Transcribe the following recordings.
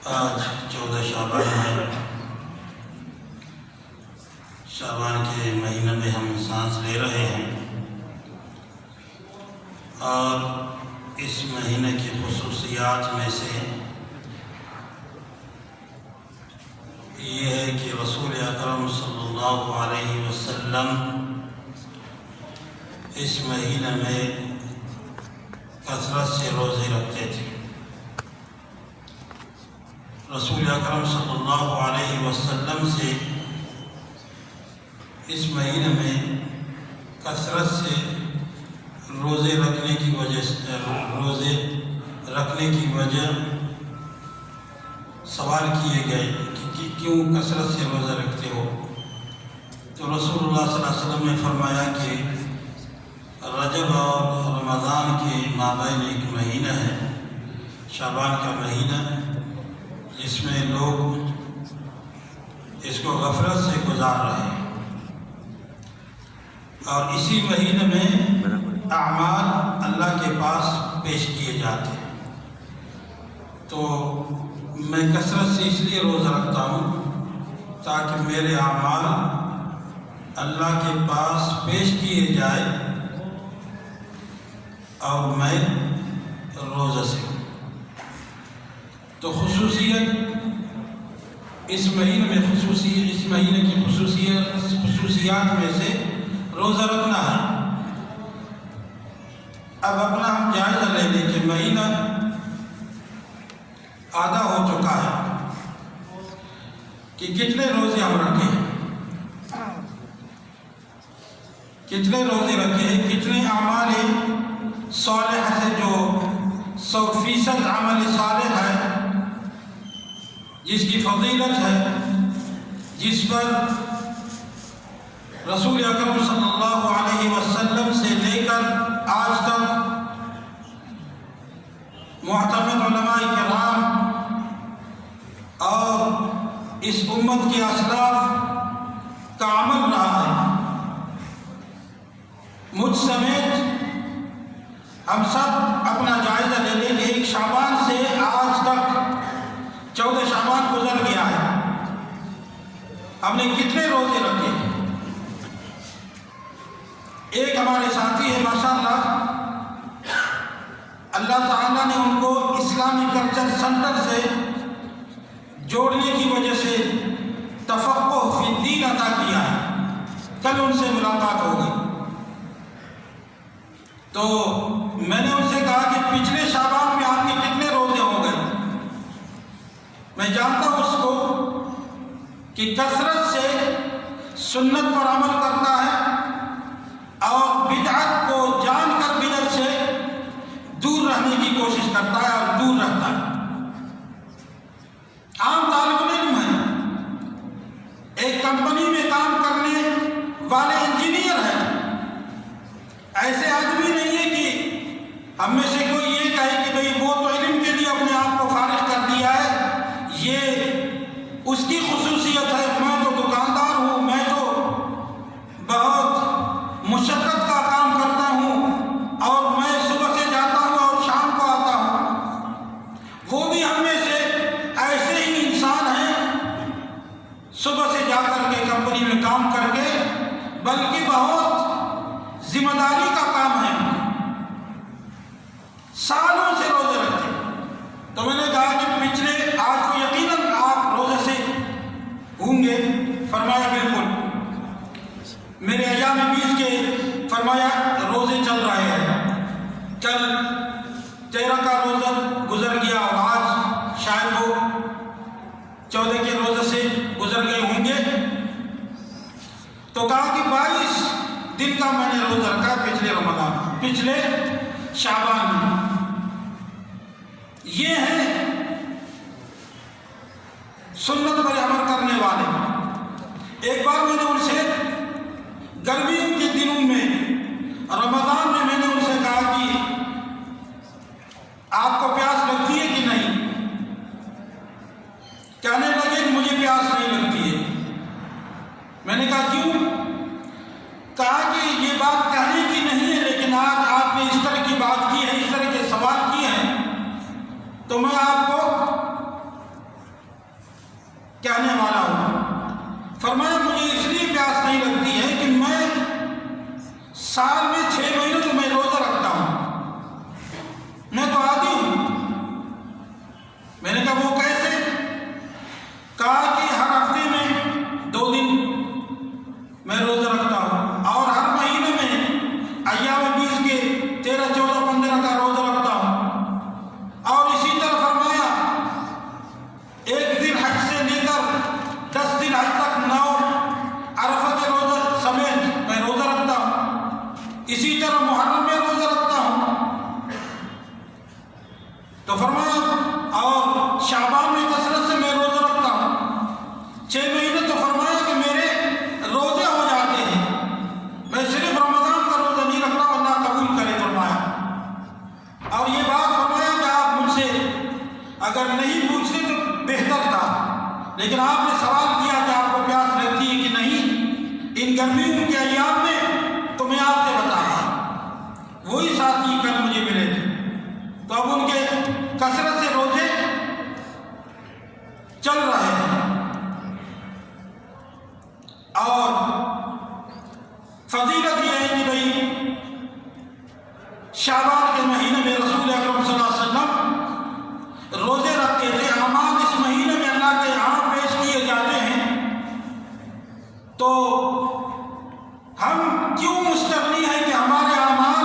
آج 14 شعبان ہے۔ شعبان کے مہینے میں ہم سانس لے رہے ہیں، اور اس مہینے کی خصوصیات میں سے یہ ہے کہ رسول اکرم صلی اللہ علیہ وسلم اس مہینے میں کثرت سے روزے رکھتے تھے۔ رسول اکرم صلی اللہ علیہ وسلم سے اس مہینے میں کثرت سے روزے رکھنے کی وجہ سوال کیے گئے کہ کیوں کثرت سے روزہ رکھتے ہو؟ تو رسول اللہ صلی اللہ علیہ وسلم نے فرمایا کہ رجب اور رمضان کے مابین ایک مہینہ ہے، شعبان کا مہینہ، جس میں لوگ اس کو غفلت سے گزار رہے ہیں، اور اسی مہینے میں اعمال اللہ کے پاس پیش کیے جاتے ہیں۔ تو میں کثرت سے اس لیے روزہ رکھتا ہوں تاکہ میرے اعمال اللہ کے پاس پیش کیے جائے اور میں روزہ سے ہوں۔ تو خصوصیت اس مہینے میں اس مہینے کی خصوصیات میں سے روزہ رکھنا ہے۔ اب اپنا ہم جائزہ لے لیں کہ مہینہ آدھا ہو چکا ہے کہ کتنے روزے ہم رکھے ہیں، کتنے اعمال صالح سے جو 100% عمل صالح ہے، جس کی فضیلت ہے، جس پر رسول اکرم صلی اللہ علیہ وسلم سے لے کر آج تک معتمد علماء کرام اور اس امت کے اسلاف کا عمل رہا ہے۔ مجھ سمیت ہم سب اپنا جائزہ لے لیں کہ ایک شعبان سے آج تک 14 شعبان گزر گیا ہے، ہم نے کتنے روزے رکھے؟ ایک ہمارے ساتھی ہے ماشاءاللہ، اللہ تعالیٰ نے ان کو اسلامی کلچر سینٹر سے جوڑنے کی وجہ سے تفقہ فی الدین عطا کیا ہے، کل ان سے ملاقات ہوگی۔ تو میں نے ان سے کہا کہ پچھلے شعبان میں آپ کے کتنے روزے ہو گئے؟ میں جانتا ہوں اس کو کہ کثرت سے سنت پر عمل کرتا ہے اور بدعت کو جان کر بدعت سے دور رہنے کی کوشش کرتا ہے اور دور رہتا ہے۔ عام طالب علم ہے، ایک کمپنی میں کام کرنے والے انجینئر ہیں، ایسے آدمی نہیں ہے کہ ہم میں سے کوئی یہ کہے کہ بھئی وہ تو علم کے لیے اپنے آپ کو فارغ کر دیا ہے، یہ اس کی خصوصیت ہے، میں تو دکاندار ہوں، میں تو بہت مشقت کا کام کرتا ہوں اور میں صبح سے جاتا ہوں اور شام کو آتا ہوں۔ وہ بھی ہم میں سے ایسے ہی انسان ہیں، صبح سے جا کر کے کمپنی میں کام کر کے، بلکہ بہت ذمہ داری کا کام ہے، سالوں سے روزے رکھتے ہیں۔ تو میں نے کہا کہ پچھلے آج کو یقیناً آپ روزے سے ہوں گے؟ فرمایا بالکل۔ میرے ایام 20 کے فرمایا روزے چل رہے ہیں، کل 13 کا روزہ گزر گیا اور آج شاید وہ 14 کے روزے سے گزر گئے ہوں گے۔ تو کہا کہ 22 دن کا میں نے روزہ رکھا پچھلے شعبان میں۔ یہ ہے سنت پر عمل کرنے والے۔ ایک بار میں نے ان سے گرمیوں کے دنوں میں رمضان میں نے ان سے کہا کہ آپ کو پیاس لگتی ہے کہ نہیں؟ کہنے لگے کہ مجھے پیاس نہیں لگتی ہے۔ میں نے کہا کیوں؟ کہا کہ یہ بات کہنے کی نہیں ہے، لیکن آج آپ نے اس طرح کی بات کی ہے، اس طرح کے سوال کیے ہیں، تو میں آپ کو کہنے والا ہوں۔ فرمایا مجھے اس لیے پیاس نہیں لگتی ہے کہ میں سال میں 6 مہینے تو میں روزہ رکھتا ہوں، میں تو عادی ہوں۔ میں نے کہا وہ کیسے؟ کہا کہ ہر ہفتے میں 2 دن میں روزہ رکھتا ہوں اور ہر مہینے میں ایام بیس کے 13، 14، 15 کا روزہ رکھتا ہوں، اور اسی طرح فرمایا 1 ذی الحج سے لے کر 10 ذی الحج تک 9 عرفہ کے روزہ سمیت میں روزہ رکھتا ہوں، اسی طرح محرم میں روزہ رکھتا ہوں۔ تو فرمایا اور شعبان میں کثرت سے میں روزہ رکھتا ہوں، 6 مہینے تو فرمایا کہ میرے روزے ہو جاتے ہیں، میں صرف رمضان کا روزہ نہیں رکھتا، اللہ قبول کرے فرمایا۔ اور یہ بات فرمایا کہ آپ مجھ سے اگر نہیں پوچھتے تو بہتر تھا، لیکن آپ نے سوال کیا کہ آپ کو پیاس لگتی ہے کہ نہیں ان گرمیوں کے ایام میں، تو میں آپ سے بتا رہا، وہی ساتھی کل مجھے ملے تھے، تو اب ان کے کثرت سے روزے چل رہے ہیں۔ اور فضیلت یہ ہے کہ بھائی شعبان کے مہینے میں رسول اکرم صلی اللہ علیہ وسلم روزے رکھتے تھے۔ اعمال اس مہینے میں اللہ کے یہاں پیش کیے جاتے ہیں، تو ہم کیوں مستغنی ہیں کہ ہمارے اعمال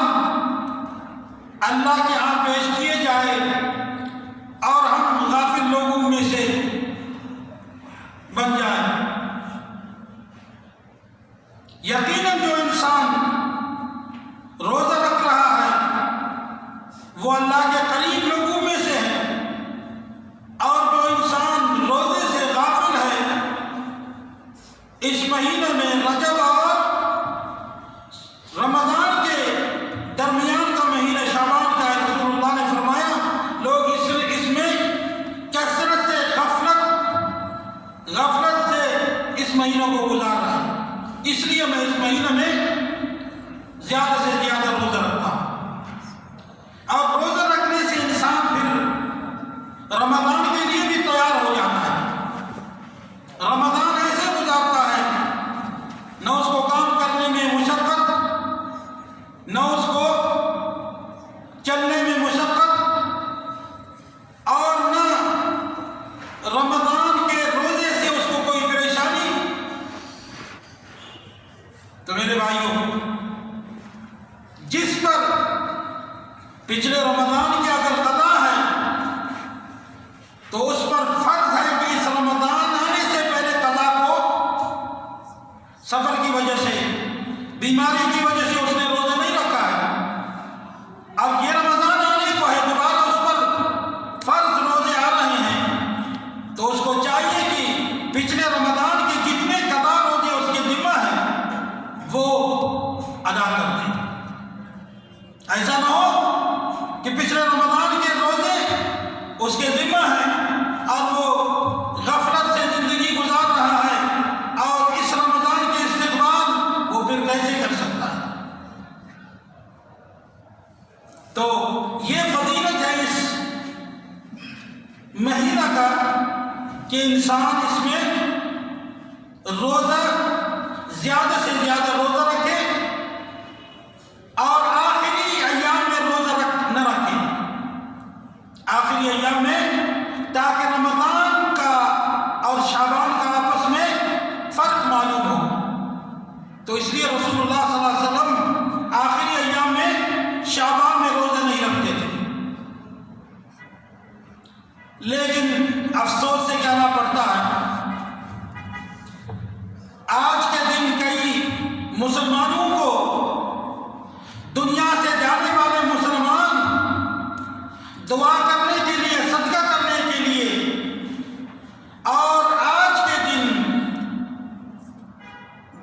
اللہ کے یہاں پیش کیے جائے اور ہم غافل لوگوں میں سے بن جائیں۔ یقیناً جو انسان روزہ رکھ رہا ہے وہ اللہ کے قریب لوگوں میں سے ہے، اور جو انسان روزے سے غافل ہے، اس مہینے میں رجب اور رمضان کے درمیان کا مہینہ شعبان کا ہے، رسول اللہ نے فرمایا لوگ اس میں کثرت سے غفلت سے اس مہینوں کو گزار رہے ہیں، اس لیے میں اس مہینے میں زیادہ سے زیادہ روزہ رکھتا ہوں۔ اور روزہ رکھنے سے انسان پھر رمضان کے لیے بھی تیار ہو جاتا ہے۔ رمضان ایسے گزارتا ہے، نہ اس کو کام کرنے میں مشقت، نہ اس کو چلنے میں مشقت، اور نہ رمضان کے روزے سے اس کو کوئی پریشانی۔ تو میرے بھائیوں، جس پر پچھلے رمضان کی اگر قضا ہے تو اس پر فرض ہے کہ اس رمضان آنے سے پہلے قضا کو سفر کی وجہ سے، بیماری کی وجہ سے اس نے روزہ نہیں رکھا ہے، اب یہ رمضان آنے کو ہے، دوبارہ اس پر فرض روزے آ رہے ہیں، تو اس کو چاہیے کہ پچھلے رمضان کے جتنے قضا روزے اس کے ذمہ ہیں وہ ادا کر دیں۔ ایسا نہ ہو کہ پچھلے رمضان کے روزے اس کے ذمہ ہیں اور وہ غفلت سے زندگی گزار رہا ہے، اور اس رمضان کے استقبال وہ پھر کیسے کر سکتا ہے؟ تو یہ فضیلت ہے اس مہینہ کا کہ انسان اس میں روزہ زیادہ سے زیادہ روزہ رکھے، اور آخری ایام میں روزہ نہ رکھے، آخری ایام میں، تاکہ رمضان کا اور شعبان کا آپس میں فرق معلوم ہو۔ تو اس لیے رسول اللہ صلی اللہ علیہ وسلم آخری ایام میں شعبان میں روزہ نہیں رکھتے تھے، لیکن افسوس سے کہنا پڑتا ہے آج کے دن کئی مسلمانوں کو، دنیا سے جانے والے مسلمان دعا کرنے کے لیے، صدقہ کرنے کے لیے، اور آج کے دن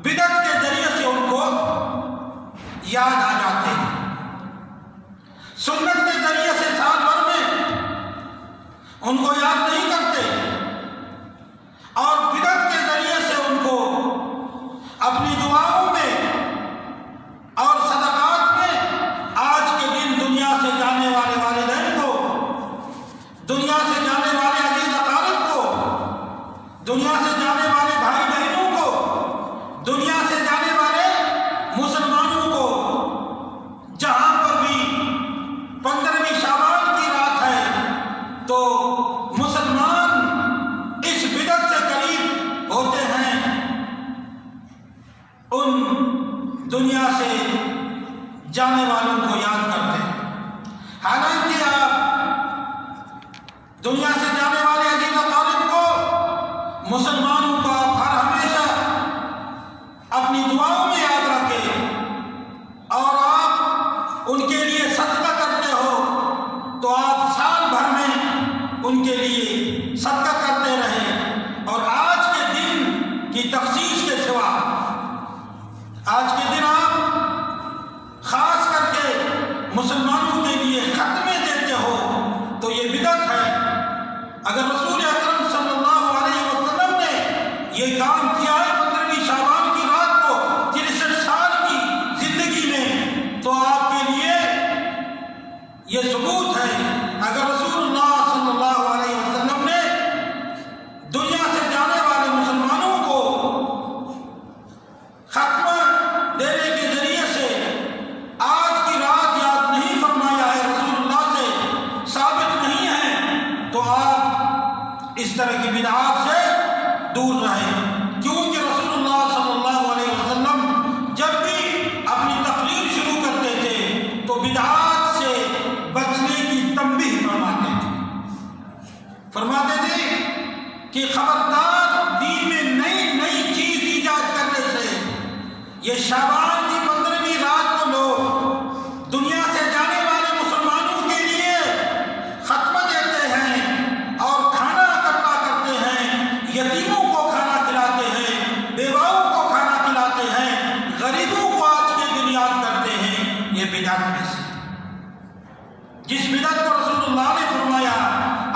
بدعت کے ذریعے سے ان کو یاد آ جاتے ہیں، سنت کے ذریعے سے سال بھر میں ان کو یاد نہیں کرتے، اور بدعت کے ذریعے سے ان کو دنیا سے جانے والے بھائی بہنوں کو، دنیا سے جانے والے مسلمانوں کو، جہاں پر بھی 15ویں شعبان کی رات ہے تو مسلمان اس بدعت سے قریب ہوتے ہیں، ان دنیا سے جانے والوں کو یاد کرتے ہیں۔ حالانکہ آپ دنیا سے جانے والے عزیز و طالب کو، مسلمانوں کو آپ ہر ہمیشہ اپنی دعاؤں میں یاد رکھیں اور آپ ان کے لیے صدقہ کرتے ہو تو آپ سال بھر میں ان کے لیے صدقہ کرتے رہیں، اور آج کے دن کی تخصیص کے سوا آج کے دن آپ خاص کر کے مسلمانوں کے لیے ختمے دیتے ہو تو یہ بدعت ہے۔ اگر رسول اکرم صلی اللہ علیہ وسلم نے یہ کام کیا ہے 15ویں شعبان کی رات کو 63 سال کی زندگی میں، تو آپ کے لیے یہ ثبوت ہے۔ اگر رسول اللہ صلی اللہ علیہ وسلم نے دنیا سے جانے والے مسلمانوں کو ختمہ دینے کے ذریعے سے آج کی رات یاد نہیں فرمایا ہے، رسول اللہ سے ثابت نہیں ہے، تو آپ اس طرح کی بدعات سے دور رہیں، کیونکہ رسول اللہ صلی اللہ علیہ وسلم جب بھی اپنی تقریر شروع کرتے تھے تو بدعات سے بچنے کی تنبیہ فرماتے تھے کہ خبردار دین میں نئی نئی چیز ایجاد کرنے سے یہ شعبان کی 15ویں رات کو لوگ دنیا سے جانے والے مسلمانوں کے لیے ختمہ دیتے ہیں اور کھانا اکٹھا کرتے ہیں، یتیموں کو کھانا کھلاتے ہیں، بیواؤں کو کھانا کھلاتے ہیں، غریبوں کو آج کے دن یاد کرتے ہیں۔ یہ بدعت میں سے جس بدعت کو رسول اللہ نے فرمایا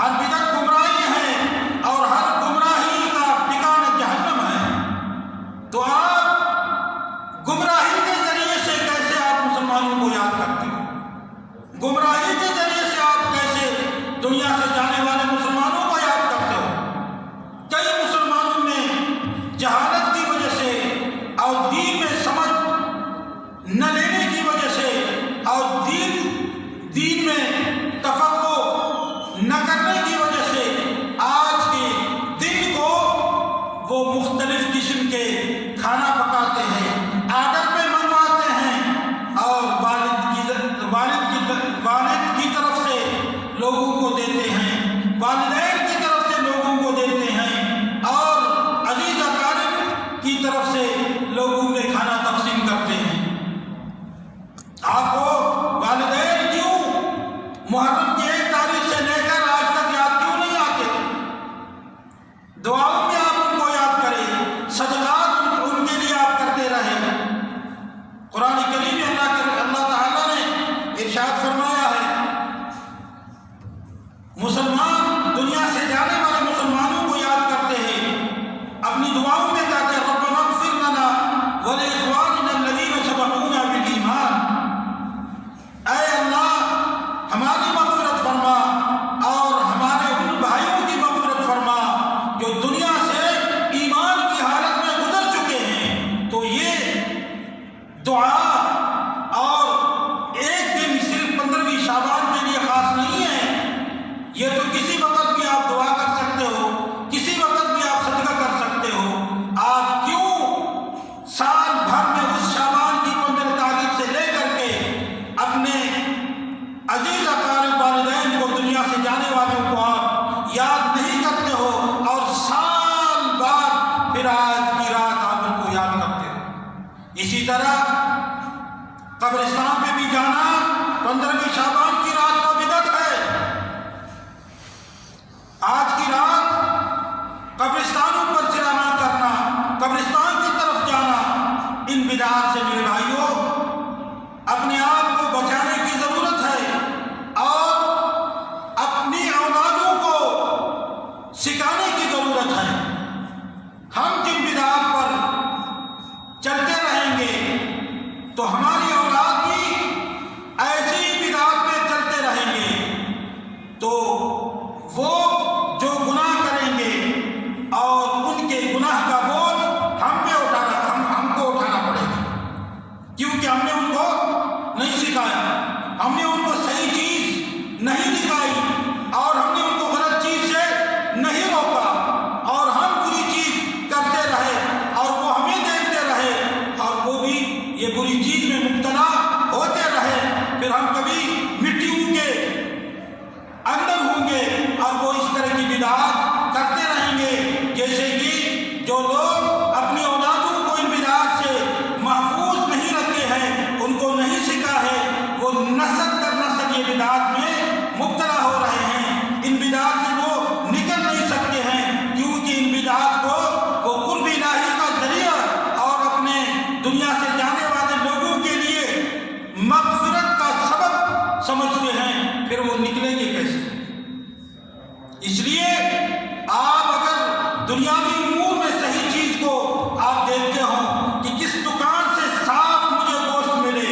ہر بدعت گمراہی ہے اور ہر گمراہی کا ٹھکانہ جہنم ہے، تو آپ گمراہی کے ذریعے سے کیسے آپ مسلمانوں کو یاد کرتے ہو؟ گمراہی کے ذریعے سے آپ کیسے دنیا سے جانے والے مسلمانوں کو یاد کرتے ہو؟ کئی مسلمانوں میں جہالت کی وجہ سے اور دین میں سمجھ نہ لینے کی وجہ سے اور دین میں تفقہ نہ کرنے کی وجہ سے آج کے دن کو وہ مختلف قسم کے کھانا پکاتے ہیں، آرڈر پہ منگواتے ہیں اور والد کی طرف سے لوگوں کو دیتے ہیں، والدین کی طرف سے لوگوں کو دیتے ہیں اور عزیز اقارب کی طرف سے لوگوں میں کھانا تقسیم کرتے ہیں۔ آپ کو والدین کیوں محرم کی 1 تاریخ سے لے کر آج تک یاد کیوں نہیں آتے؟ دعاؤں میں آپ ان کو یاد کریں، صدقات ان کے لیے آپ کرتے رہیں۔ قرآن کریم میں اللہ تعالیٰ نے ارشاد فرمایا ہے، مسلمان دنیا سے جانے والے مسلمانوں کو یاد کرتے ہیں، اپنی دعاؤں میں کہتے ہیں ربنا اغفر لنا ولإخواننا الذین سبقونا بالایمان، اے اللہ ہماری مغفرت فرما اور ہمارے ان بھائیوں کی مغفرت فرما جو دنیا سے ایمان کی حالت میں گزر چکے ہیں۔ تو یہ دعا اور ایک دن صرف 15ویں شعبان کے لیے خاص نہیں ہے، یہ تو کسی وقت بھی آپ دعا کر سکتے ہو، کسی وقت بھی آپ صدقہ کر سکتے ہو۔ آپ کیوں سال بھر میں اس شعبان کی 15 تاریخ سے لے کر کے اپنے عزیز اقارب والدین کو، دنیا سے جانے والوں کو آپ یاد نہیں کرتے ہو، اور سال بعد پھر آج کی رات آپ ان کو یاد کرتے ہو؟ اسی طرح قبرستان پہ بھی جانا 15ویں شعبان کی رات کو بدعت ہے۔ آج کی رات قبرستانوں پر سرانہ کرنا، قبرستان کی طرف جانا، ان بدعات سے میرے بھائیوں اپنے آپ کو بچانے کی ضرورت ہے اور اپنی اولادوں کو سکھانے کی ضرورت ہے۔ ہم جن بدعات پر چلتے رہیں گے تو ہماری اولاد بھی ایسی بدعات پہ چلتے رہیں گے، تو وہ جو گناہ کریں گے اور لوگ اپنی اولادوں کو ان بدعات سے محفوظ نہیں رکھتے ہیں، ان کو نہیں سکھا ہے، وہ نسل در نسل یہ بدعات میں مبتلا ہو رہے ہیں۔ ان بدعات سے وہ نکل نہیں سکتے ہیں، کیونکہ ان بدعات کو وہ قرب الہی کا ذریعہ اور اپنے دنیا سے جانے والے لوگوں کے لیے مغفرت کا سبب سمجھتے ہیں، پھر وہ نکلیں گے کیسے؟ اس لیے آپ اگر دنیاوی امور میں صحیح چیز کو آپ دیکھتے ہو کہ کس دکان سے صاف مجھے گوشت ملے،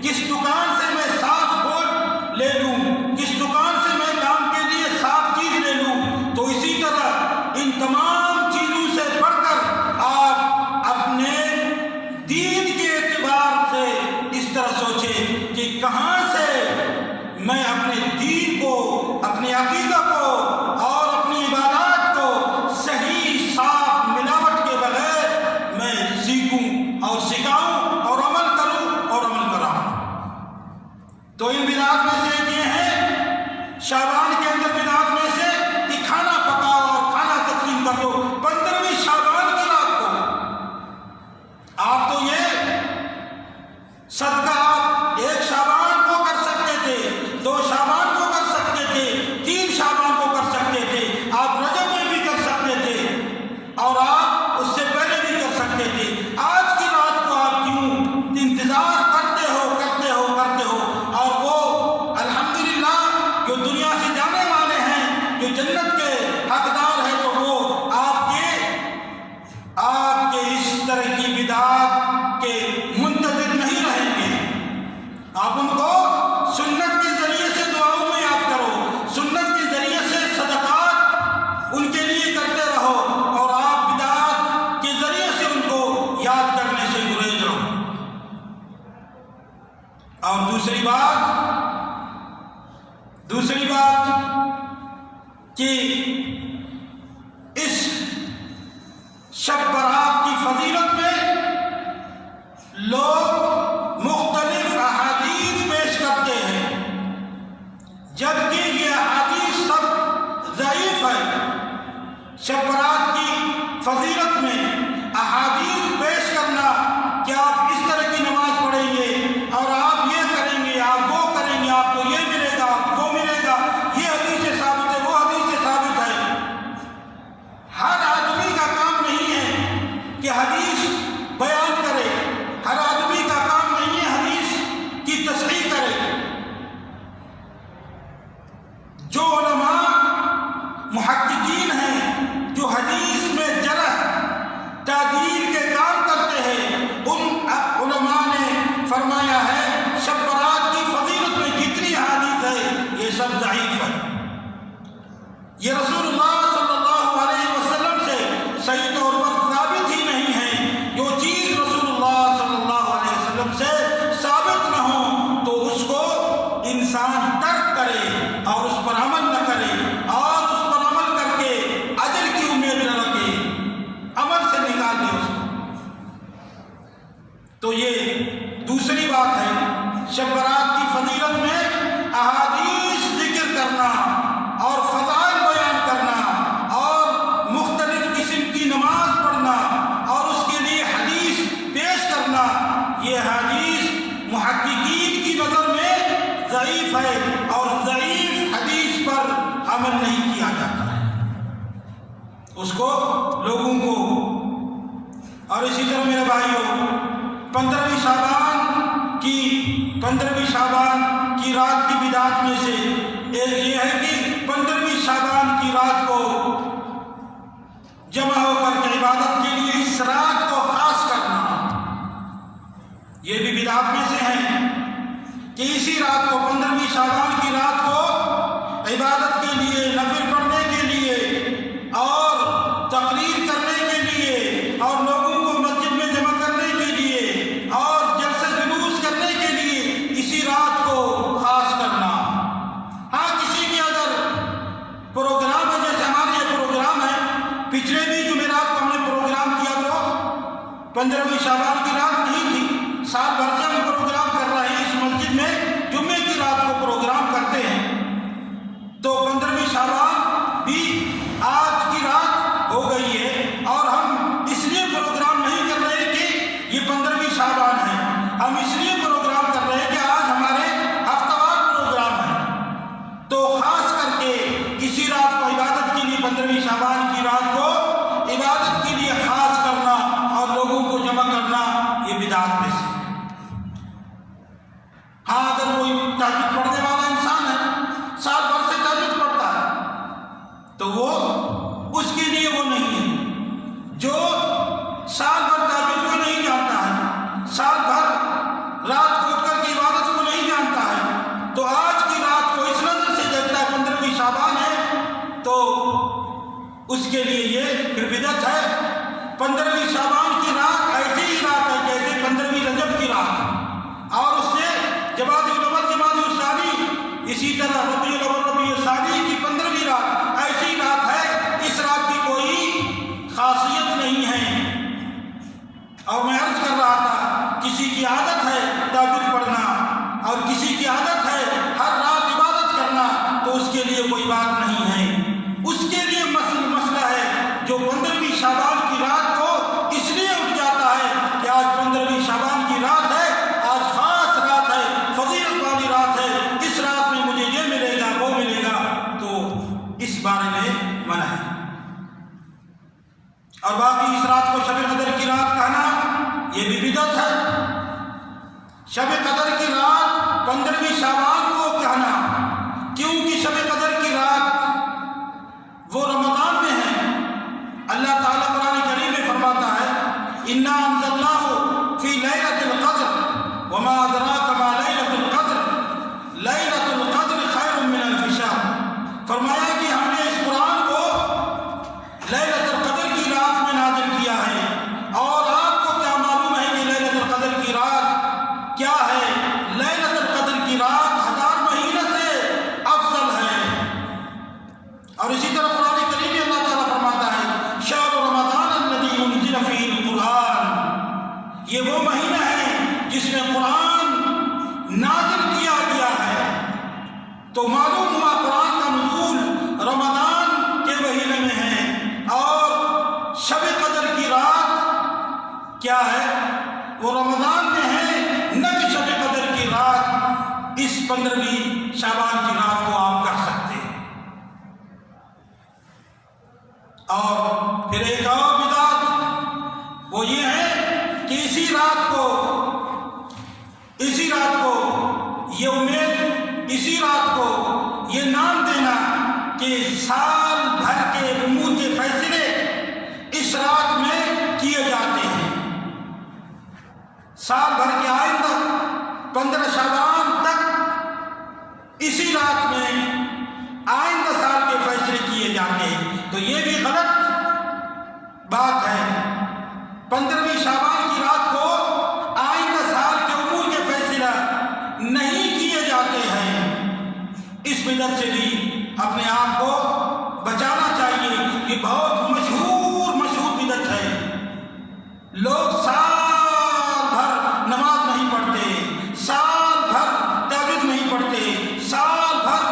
کس دکان سے میں صاف گوشت لے لوں، کس دکان سے میں کام کے لیے صاف چیز لے لوں، تو اسی طرح ان تمام چیزوں سے بڑھ کر آپ اپنے دین کے اعتبار سے اس طرح سوچیں کہ کہاں سے میں اپنے دین کو، اپنے عقیدہ کو اور اپنی عبادات کو صحیح صاف ملاوٹ کے بغیر میں سیکھوں اور سکھاؤں اور عمل کروں اور عمل کراؤں۔ تو ان بدعات میں سے ایک یہ ہے، شعبان کے اندر بدعات میں سے کہ کھانا پکاؤ اور کھانا تقسیم کر دو 15ویں شعبان کی رات کو۔ آپ تو یہ صدقہ آپ 1 شعبان کو کر سکتے تھے، 2 شعبان کو کر سکتے تھے، 3 شعبان کو کر سکتے تھے، آپ رجب میں بھی کر سکتے تھے اور آپ اس سے پہلے بھی کر سکتے تھے۔ آج کی رات کو آپ کیوں انتظار کرتے ہو اور وہ الحمدللہ جو دنیا سے جانے والے ہیں، جو جنت کے حقدار ہیں، تو وہ آپ کے اس طرح کی بدعات کے منتظر نہیں رہیں گے۔ آپ ان کو سنت کے ذریعے سے دعاؤں میں یاد کرو، سنت کے ذریعے سے صدقات ان کے لیے کرتے رہو، اور آپ بدعات کے ذریعے سے ان کو یاد کرنے سے گریز رہو۔ اور دوسری بات کہ اس شب برات کی فضیلت میں لوگ مختلف احادیث پیش کرتے ہیں، جبکہ یہ احادیث سب ضعیف ہے۔ شب برات کی فضیلت میں احادیث پیش کرنا کہ آپ اس طرح کی نماز پڑھیں گے اور آپ یہ کریں گے، آپ وہ کریں گے، آپ کو یہ ملے گا، آپ کو وہ ملے گا، یہ حدیث سے ثابت ہے، وہ حدیث سے ثابت ہے۔ ہر آدمی کا کام نہیں ہے کہ حدیث بیان کرے، ہر آدمی کا کام نہیں ہے حدیث کی تصحیح کرے۔ جو علماء محققین ہیں، جو حدیث میں جرح تعدیل کے کام کرتے ہیں، ان علماء نے فرمایا ہے شب برات کی فضیلت میں جتنی حدیث ہے یہ سب ضعیف ہے۔ یہ رسول اللہ صلی اللہ علیہ وسلم سے صحیح طور پر ثابت ہی نہیں ہے۔ جو چیز رسول اللہ صلی اللہ علیہ وسلم سے ثابت نہ ہو تو اس کو انسان ترک کرے اور اس پر عمل نہ کرے، اور اس پر عمل کر کے اجر کی امید نہ رکھے، عمل سے نکال دے اس کو۔ تو یہ دوسری بات ہے، شب برات کی فضیلت میں احادیث ذکر کرنا اور فضائل بیان کرنا اور مختلف قسم کی نماز پڑھنا اور اس کے لیے حدیث پیش کرنا، یہ حدیث محققین کی نظر میں ضعیف ہے، اور ضعیف حدیث پر عمل نہیں کیا جاتا ہے، اس کو لوگوں کو۔ اور اسی طرح میرے بھائیوں، 15ویں شعبان کی رات کی بدعات میں سے ایک یہ ہے کہ 15ویں شعبان کی رات کو جمع ہو کر کے عبادت کے لیے اس رات کو خاص کرنا، یہ بھی بدعات میں سے ہے کہ اسی رات کو 15ویں شعبان کی رات کو عبادت کے لیے، نفل پڑھنے کے لیے اور تقریر کرنے کے لیے اور لوگوں کو مسجد میں جمع کرنے کے لیے اور جلسہ جلوس کرنے کے لیے اسی رات کو خاص کرنا۔ ہاں، کسی کے اگر پروگرام ہے، جیسے ہمارے یہ پروگرام ہے، پچھلے بھی جمعرات کو ہم نے پروگرام کیا تو 15ویں شعبان کی رات نہیں تھی، سال بھر سے ہم پروگرام کر رہے ہیں، اس مسجد میں جمعے کی رات کو پروگرام کرتے ہیں، تو 15ویں شعبان بھی آج کی رات ہو گئی ہے، اور ہم اس کے لیے یہ پھر بدعت ہے۔ 15ویں شعبان کی رات ایسی ہی رات ہے جیسے 15ویں رجب کی رات، اور اس سے جمادی الاول جمادی الثانی، اسی طرح ربیع الاول ربیع الثانی کی 15ویں رات ایسی رات ہے، اس رات کی کوئی خاصیت نہیں ہے۔ اور میں عرض کر رہا تھا کسی کی عادت ہے تہجد پڑھنا اور کسی کی عادت ہے ہر رات عبادت کرنا، تو اس کے لیے کوئی بات نہیں ہے۔ اس کے لیے مسئلہ ہے جو 15ویں شعبان کی رات کو اس لیے اٹھ جاتا ہے کہ آج 15ویں شعبان کی رات ہے، آج خاص رات ہے، فضیلت والی رات ہے، اس رات میں مجھے یہ ملے گا وہ ملے گا، تو اس بارے میں منع ہے۔ اور باقی اس رات کو شب قدر کی رات کہنا یہ بھی بدعت ہے۔ شب قدر کی رات 15ویں شعبان کو کہنا، کیونکہ شب قدر کی رات وہ رمضان میں ہے۔ اللہ تعالیٰ قرآن کریم میں فرماتا ہے اِنَّا أَنزَلْنَاهُ فِي لَيْلَةِ الْقَدْرِ وَمَا أَدْرَاكَ مَا لَيْلَةُ الْقَدْرِ لَيْلَةُ الْقَدْرِ خَيْرٌ مِّنَ أَلْفِ شَهْرٍ۔ فرمایا کہ ہم نے اس قرآن کو لیلۃ القدر کی رات میں نازل کیا ہے، اور آپ کو کیا معلوم ہے کہ لیلۃ القدر کی رات کیا ہے؟ لیلۃ القدر کی رات 1000 مہینے سے افضل ہے۔ اور اسی طرح قرآن کریم میں اللہ تعالیٰ فرماتا ہے شہر رمضان الذی انزل فیہ القرآن، یہ وہ مہینہ ہے جس میں قرآن نازل کیا گیا ہے۔ تو معلوم ہوا قرآن کا نزول رمضان کے مہینے میں ہے، اور شب قدر کی رات کیا ہے؟ وہ رمضان میں ہے، نہ کہ شب قدر کی رات اس 15ویں شعبان کی رات کو آپ کہہ سکتے ہیں۔ اور پھر ایک اور بدعت وہ یہ ہے کہ اسی رات کو یہ امید، اسی رات کو یہ نام دینا کہ سال بھر کے امور کے فیصلے اس رات میں کیے جاتے ہیں۔ سال بھر کے آئندہ 15 شعبان تک اسی رات میں آئندہ سال کے فیصلے کیے جاتے ہیں، تو یہ بھی غلط بات ہے۔ 15ویں شعبان کی رات کو آئندہ سال کے امور کے فیصلہ نہیں کیے جاتے ہیں۔ اس بدعت سے بھی اپنے آپ کو بچانا چاہیے۔ یہ بہت مشہور بدعت ہے۔ لوگ سال بھر نماز نہیں پڑھتے، سال بھر تہجد نہیں پڑھتے، سال بھر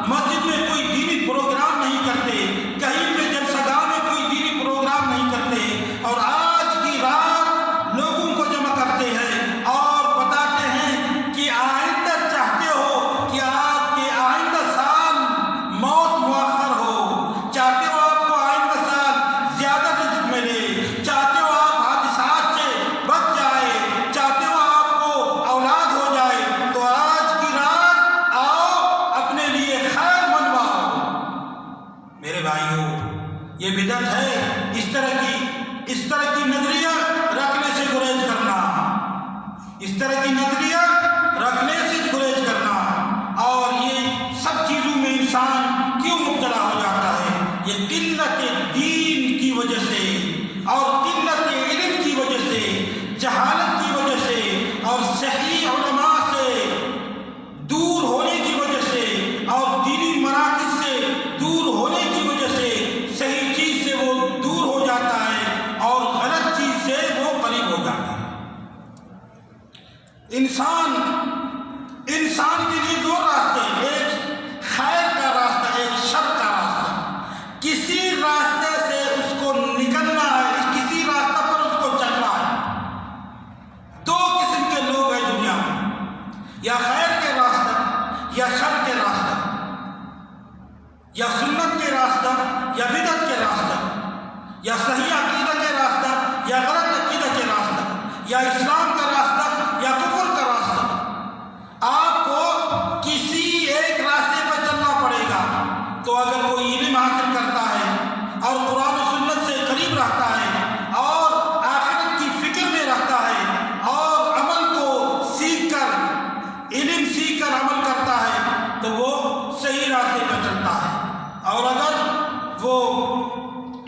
مسجد میں کوئی دینی پروگرام نہیں کرتے، کہیں پہ جلسہ گاہ میں کوئی دینی پروگرام نہیں کرتے، اور آج کی رات لوگوں کو جمع کرتے ہیں اور بتاتے ہیں کہ آئندہ چاہتے ہو کہ آپ کے آئندہ سال موت مؤخر ہو، چاہتے ہو آپ کو آئندہ سال زیادہ رزق ملے، چاہتے ہو آپ حادثات سے بچ جائے، چاہتے ہو آپ کو اولاد ہو جائے، تو آج کی رات آؤ اپنے لیے خیر منواؤ۔ میرے بھائیوں، یہ بدعت ہے اس طرح کی نظریہ رکھنے سے گریز کرنا، اس طرح کی نظریہ رکھنے سے گریز کرنا۔ اور یہ سب چیزوں میں انسان کیوں مبتلا ہو جاتا ہے؟ یہ قلت دین کی وجہ سے، اور قلت علم کی وجہ سے، جہالت کی وجہ سے، اور صحیح علماء سے دور ہونے کی وجہ سے، اور دینی مراکز سے دور ہونے کی وجہ سے صحیح چیز سے وہ دور ہو جاتا ہے، اور غلط چیز سے وہ قریب ہو جاتا ہے۔ انسان کے لیے دو راستے، ایک خیر کا راستہ، ایک شر کا راستہ۔ کسی راستے سے اس کو نکلنا ہے، کسی راستہ پر اس کو چلنا ہے۔ دو قسم کے لوگ ہیں دنیا میں، یا خیر کے راستہ یا شر کے راستہ، یا سنت کے راستہ یا بدعت کے راستہ، یا صحیح عقیدہ کے راستہ یا غلط عقیدہ کے راستہ، یا اسلام کا راستہ یا کفر کا راستہ۔ آپ کو کسی ایک راستے پر چلنا پڑے گا۔ تو اگر کوئی علم حاصل کرتا ہے اور قرآن و سنت سے قریب رہتا ہے اور آخرت کی فکر میں رہتا ہے اور عمل کو سیکھ کر، علم سیکھ کر عمل کرتا ہے، تو وہ صحیح راستے پر چلتا ہے۔ اور اگر وہ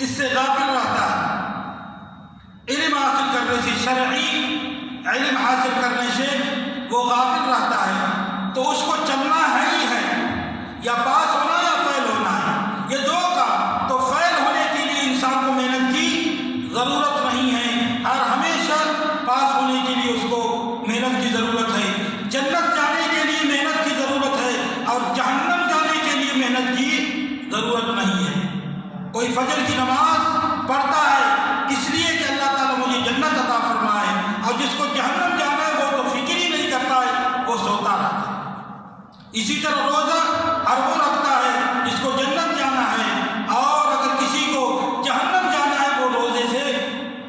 اس سے غافل رہتا ہے، علم حاصل کرنے سے، شرعی علم حاصل کرنے سے وہ غافل رہتا ہے، تو اس کو چلنا ہے ہی ہے، یا پاس ہونا یا فیل ہونا ہے، یہ دو کا۔ تو فیل ہونے کے لیے انسان کو محنت کی ضرورت نہیں ہے، اور ہمیشہ پاس ہونے کے لیے اس کو محنت کی ضرورت ہے۔ جنت جانے کے لیے محنت کی ضرورت ہے، اور جہنم جانے کے لیے محنت کی ضرورت نہیں ہے۔ کوئی فجر کی نماز پڑھتا ہے اس لیے کہ اللہ تعالیٰ مجھے جنت عطا فرمائے، اور جس کو جہنم جانا ہے وہ تو فکر ہی نہیں کرتا ہے، وہ سوتا رہتا ہے۔ اسی طرح روزہ ہر وہ رکھتا ہے جس کو جنت جانا ہے، اور اگر کسی کو جہنم جانا ہے وہ روزے سے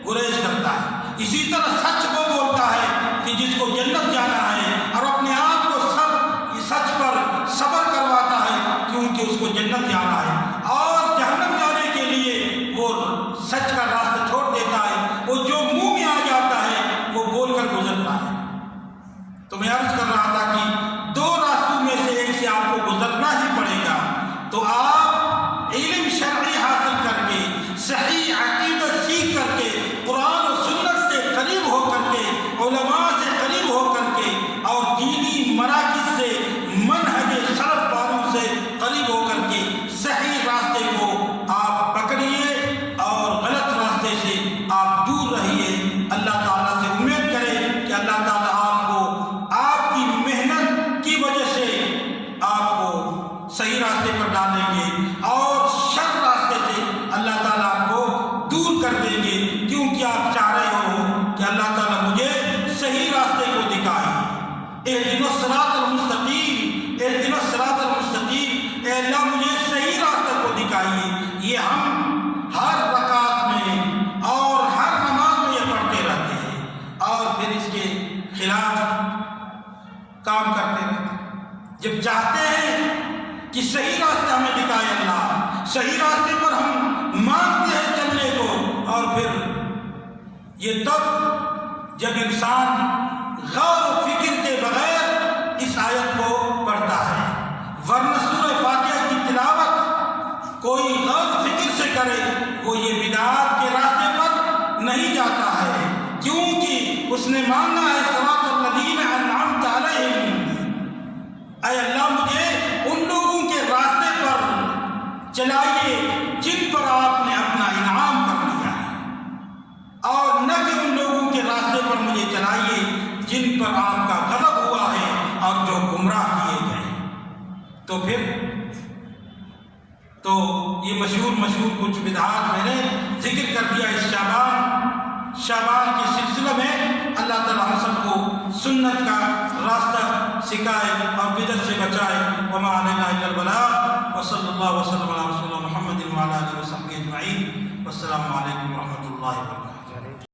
گریز کرتا ہے۔ اسی طرح سچ وہ بولتا ہے کہ جس کو جنت جانا ہے، اور اپنے آپ کو سچ پر صبر کرواتا ہے کیونکہ اس کو جنت جانا ہے، اور جہنم جانے کے لیے وہ سچ کا راستہ چھوڑ دیتا ہے، وہ جو منہ میں آ جاتا ہے وہ بول کر گزرتا ہے۔ تو میں عرض کر رہا تھا کہ دو راستوں میں سے ایک سے آپ کو گزرنا ہی پڑے گا، تو آپ علم شرعی حاصل کر کے، صحیح عقیدت سیکھ کر کے، قرآن و سنت سے قریب ہو کر کے، علماء سے قریب ہو کر کے، اور دینی مراکز سے، منہج سلف والوں سے قریب ہو کر کے صحیح راستے کو آپ پکڑیے، اور غلط راستے سے آپ دور رہیے۔ اللہ تعالیٰ سے امید کریں کہ اللہ تعالیٰ آپ کو آپ کی محنت کی وجہ سے آپ کو صحیح راستے پر ڈالیں گے، اور شر راستے سے اللہ تعالیٰ آپ کو دور کر دیں گے، کیونکہ آپ چاہ رہے ہو کہ اللہ تعالیٰ مجھے صحیح راستے کو دکھائے۔ اہدنا الصراط المستقیم، اہدنا الصراط المستقیم، اے اللہ مجھے صحیح راستہ کو دکھائیے۔ یہ ہم ہر رکعت میں اور ہر نماز میں یہ پڑھتے رہتے ہیں، اور پھر اس کے خلاف کام کرتے رہتے ہیں۔ جب چاہتے ہیں کہ صحیح راستہ ہمیں دکھائے اللہ، صحیح راستے پر ہم مانگتے ہیں چلنے کو، اور پھر یہ تب جب انسان غور و فکر کے بغیر اس آیت کو پڑھتا ہے، ورنہ سورہ فاتحہ کی تلاوت کوئی غور و فکر سے کرے وہ یہ بدعات کے راستے پر نہیں جاتا ہے، کیونکہ اس نے مانگا ہے صراط الذین انعمت علیہم، اے اللہ مجھے ان لوگوں کے راستے پر چلائیے جن پر آپ نے اپنا انعام کر دیا ہے، اور نہ کہ ان لوگوں کے راستے پر مجھے چلائیے جن پر آپ کا غضب ہوا ہے اور جو گمراہ کیے گئے۔ تو پھر تو یہ مشہور کچھ بدعات میں نے ذکر کر دیا اس شعبان کے سلسلے میں۔ اللہ تعالیٰ ہم سب کو سنت کا راستہ سکھائے اور بدعت سے بچائے۔ وما علینا الا البلاغ، وصلی اللہ وسلم علی رسول محمد وعلی آلہ وصحبہ اجمعین، والسلام علیکم ورحمۃ اللہ وبرکاتہ۔